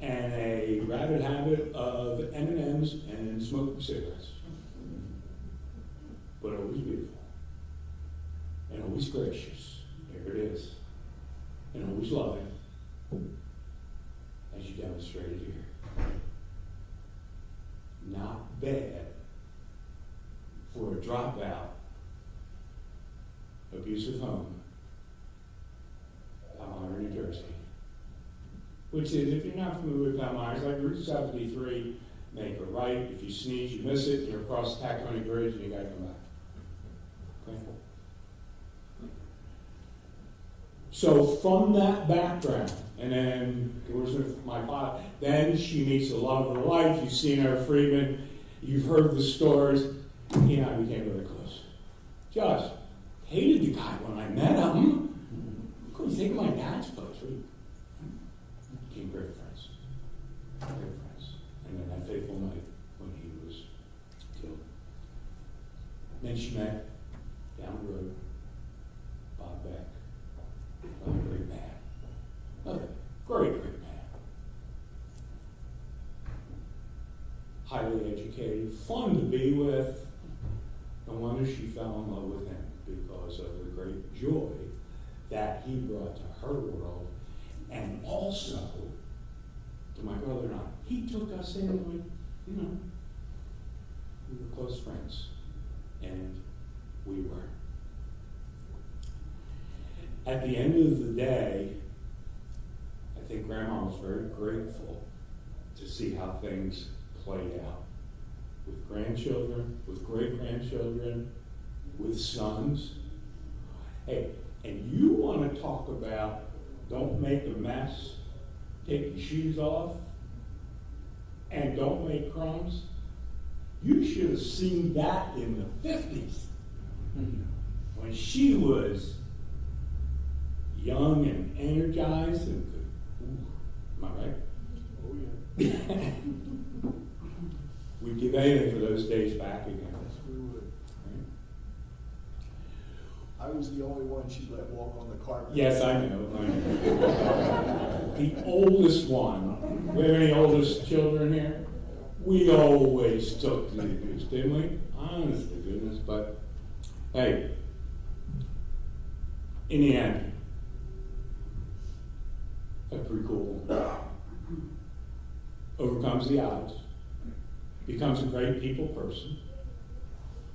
and a rabid habit of M&Ms and smoking cigarettes. But always beautiful and always gracious. There it is. And always loving, as you demonstrated here. Not bad for a dropout, abusive home, Palmyra, New Jersey. Which is, if you're not familiar with Palmyra, it's like Route 73, make a right. If you sneeze, you miss it, you're across the Tacony Bridge, and you gotta come back. Okay? So from that background, and then goes with my father, then she meets the love of her life. You've seen her at Freeman, you've heard the stories. He and I became really close. Just hated the guy when I met him. Couldn't think of my dad's place. We became great friends. Great friends. And then that fateful night when he was killed. Then she met down the road Bob Beck. Another great man. Another great man. Highly educated, fun to be with. No wonder she fell in love with him because of the great joy that he brought to her world. And also, to my brother and I, he took us in when, we were close friends. And we were. At the end of the day, I think Grandma was very grateful to see how things played out. With grandchildren, with great-grandchildren, with sons. Hey, and you want to talk about don't make a mess, take your shoes off, and don't make crumbs? You should have seen that in the 50s when she was young and energized and could. Am I right? Oh, yeah. We'd give anything for those days back again. Yes, we would. I was the only one she let walk on the carpet. Yes, I know. The oldest one. We have any oldest children here? We always took to the abuse, didn't we? Honest to goodness, but hey, in the end, that's pretty cool. Overcomes the odds, becomes a great people person,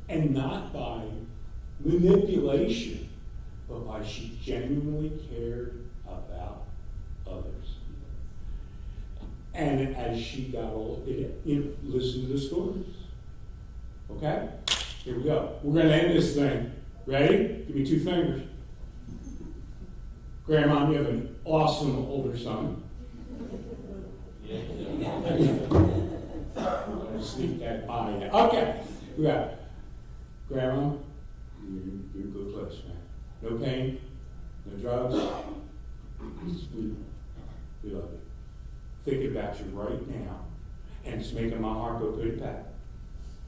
and not by manipulation, but by she genuinely cared about others. And as she got old, listen to the stories. Okay? Here we go. We're going to end this thing. Ready? Give me 2 fingers. Grandma, you have an awesome older son. I'm going to sneak that by you. Okay. We got Grandma, you're a good place, man. No pain, no drugs. We love you. Thinking about you right now, and it's making my heart go pit pat.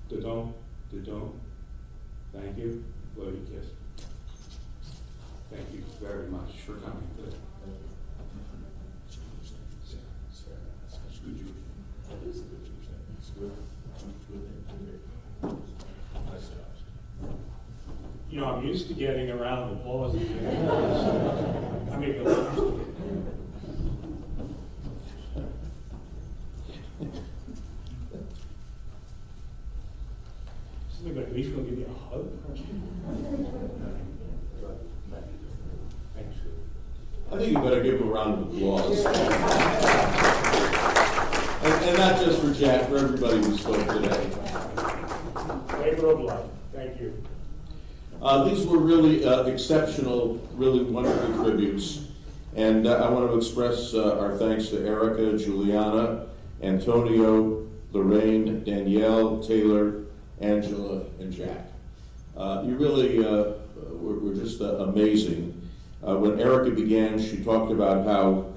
Da-dum. Thank you. Love you, kiss. Thank you very much for coming today. I'm used to getting a round of applause. I make a lot. Somebody at least going to give you a hug. think you better give him a round of applause. And not just for Jack, for everybody who spoke today. Labor of love. Thank you. These were really exceptional, really wonderful tributes. And I want to express our thanks to Erica, Juliana, Antonio, Lorraine, Danielle, Taylor, Angela, and Jack. You really were just amazing. When Erica began, she talked about how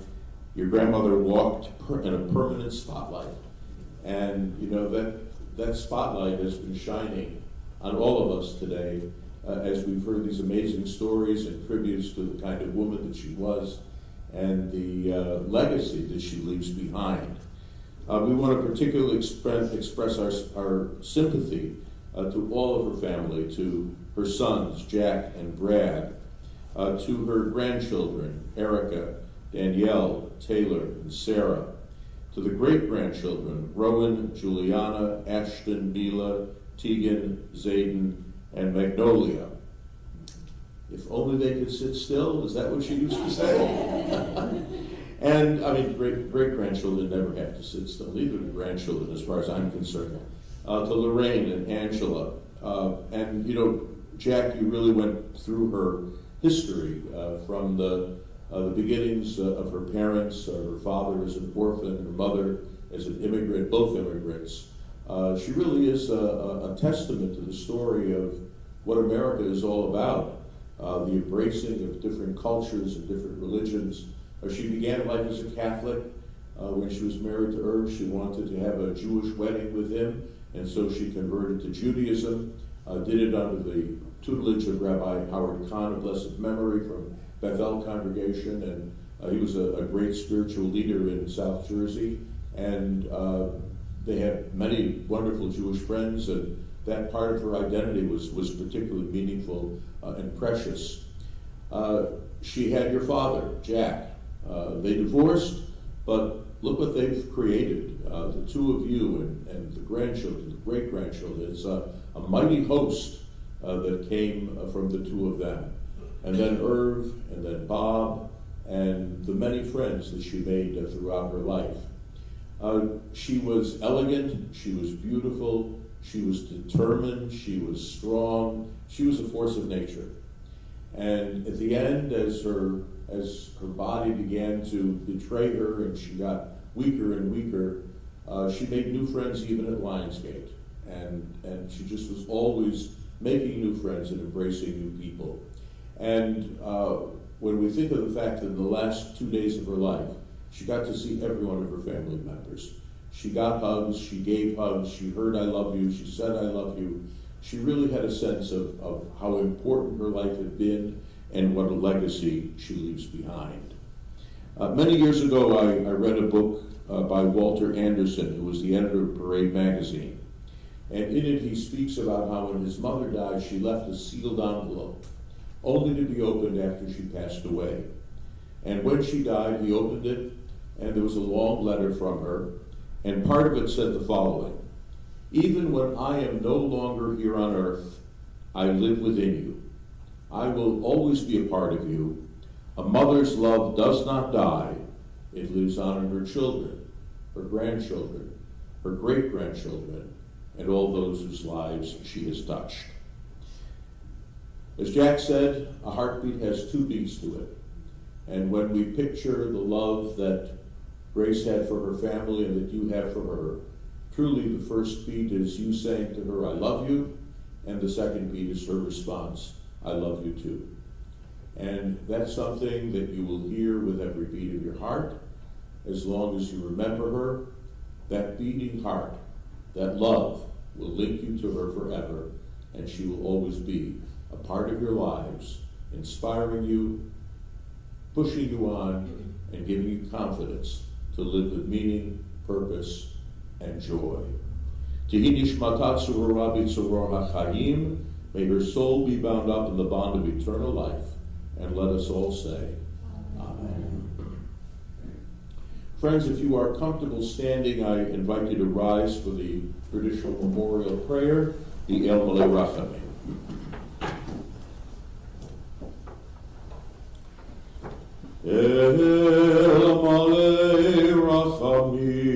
your grandmother walked in a permanent spotlight. And you know, that spotlight has been shining on all of us today as we've heard these amazing stories and tributes to the kind of woman that she was and the legacy that she leaves behind. We want to particularly express our sympathy to all of her family, to her sons, Jack and Brad, to her grandchildren, Erica, Danielle, Taylor, and Sarah, to the great-grandchildren, Rowan, Juliana, Ashton, Mila, Tegan, Zayden, and Magnolia. If only they could sit still, is that what she used to say? And, I mean, great-grandchildren never have to sit still, neither do grandchildren, as far as I'm concerned. To Lorraine and Angela. And, you know, Jack, you really went through her history from the beginnings of her parents, her father as an orphan, her mother as an immigrant, both immigrants. She really is a testament to the story of what America is all about, the embracing of different cultures and different religions. She began life as a Catholic. When she was married to Irv, she wanted to have a Jewish wedding with him, and so she converted to Judaism, did it under the tutelage of Rabbi Howard Kahn of blessed memory from Bethel congregation, and he was a great spiritual leader in South Jersey, and they had many wonderful Jewish friends, and that part of her identity was particularly meaningful and precious. She had your father, Jack. They divorced, but look what they've created. The two of you and the grandchildren, the great-grandchildren. It's a mighty host that came from the two of them. And then Irv, and then Bob, and the many friends that she made throughout her life. She was elegant, she was beautiful, she was determined, she was strong, she was a force of nature. And at the end, as her body began to betray her and she got weaker and weaker, she made new friends even at Lionsgate. And she just was always making new friends and embracing new people. And when we think of the fact that in the last 2 days of her life, she got to see every one of her family members. She got hugs, she gave hugs, she heard I love you, she said I love you. She really had a sense of how important her life had been and what a legacy she leaves behind. Many years ago, I read a book by Walter Anderson, who was the editor of Parade magazine. And in it, he speaks about how when his mother died, she left a sealed envelope, only to be opened after she passed away. And when she died, he opened it, and there was a long letter from her, and part of it said the following: "Even when I am no longer here on earth, I live within you. I will always be a part of you. A mother's love does not die. It lives on in her children, her grandchildren, her great-grandchildren, and all those whose lives she has touched." As Jack said, a heartbeat has two beats to it. And when we picture the love that Grace had for her family and that you have for her, truly the first beat is you saying to her, I love you, and the second beat is her response, I love you too. And that's something that you will hear with every beat of your heart, as long as you remember her. That beating heart, that love, will link you to her forever, and she will always be a part of your lives, inspiring you, pushing you on, and giving you confidence to live with meaning, purpose, and joy. Tehi nishmatat tzurora b'tzuror hachayim. May her soul be bound up in the bond of eternal life. And let us all say, Amen. Friends, if you are comfortable standing, I invite you to rise for the traditional memorial prayer, the El Malei Rachamim. El malei rachamim,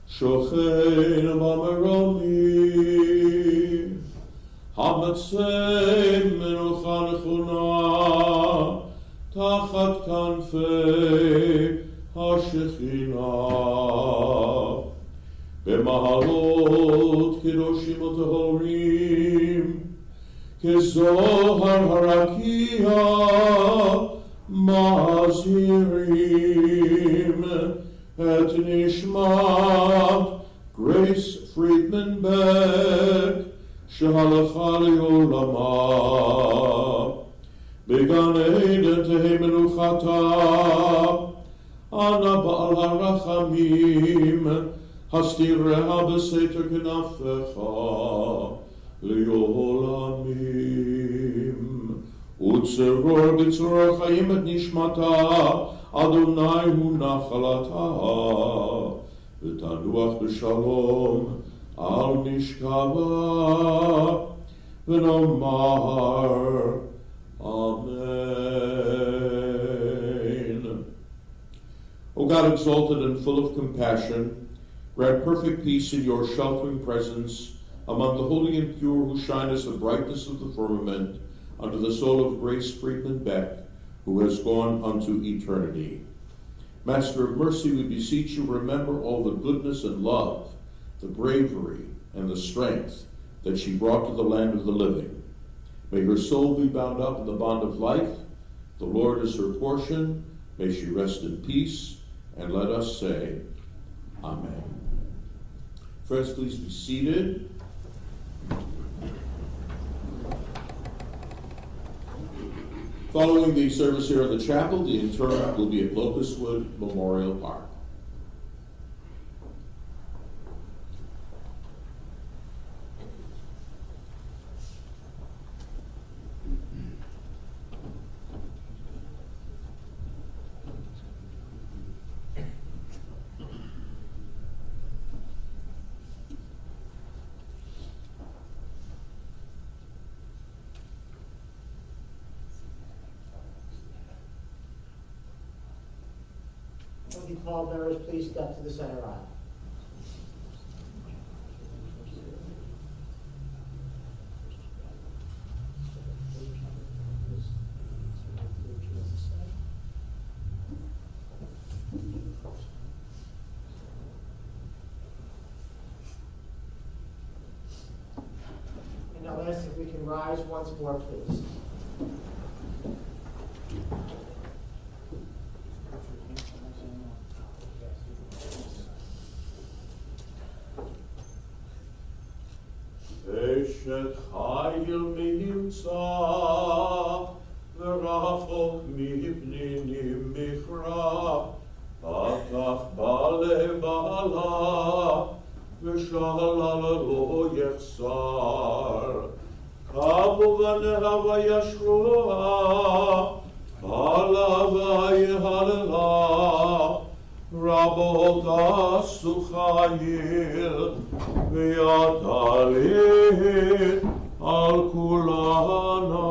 shochen b'meromim, hamatzei menucha nechuna, tachat kanfei hashechinah, b'mahalot kedoshim u'tehorim, kezohar harakia, mazhirim, et nishmat Grace Friedman Beck, shehalakha le'olama, began eden tehei menuchata, ana ba'al harachamim, hastireha b'seter kenafecha, le'olamim. Utzeror b'tzoror chayim et nishmata, Adonai hu nachalata, v'tanuach b'shalom al mishkava, v'nomar Amen. O God, exalted and full of compassion, grant perfect peace in your sheltering presence among the holy and pure who shine as the brightness of the firmament, unto the soul of Grace Friedman Beck, who has gone unto eternity. Master of mercy, we beseech you, remember all the goodness and love, the bravery and the strength that she brought to the land of the living. May her soul be bound up in the bond of life. The Lord is her portion. May she rest in peace. And let us say, Amen. Friends, please be seated. Following the service here in the chapel, the interment will be at Locustwood Memorial Park. Will the pallbearers please step to the center aisle? And now ask if we can rise once more, please. Eshet chayil mihimtza, v'rachok mipnini michra, atach bale bala, v'shalala lo yechsar, kabu v'neha v'yashroa, ala v'yehalela, Rabot Suchayil V'yatalit Al Kulana.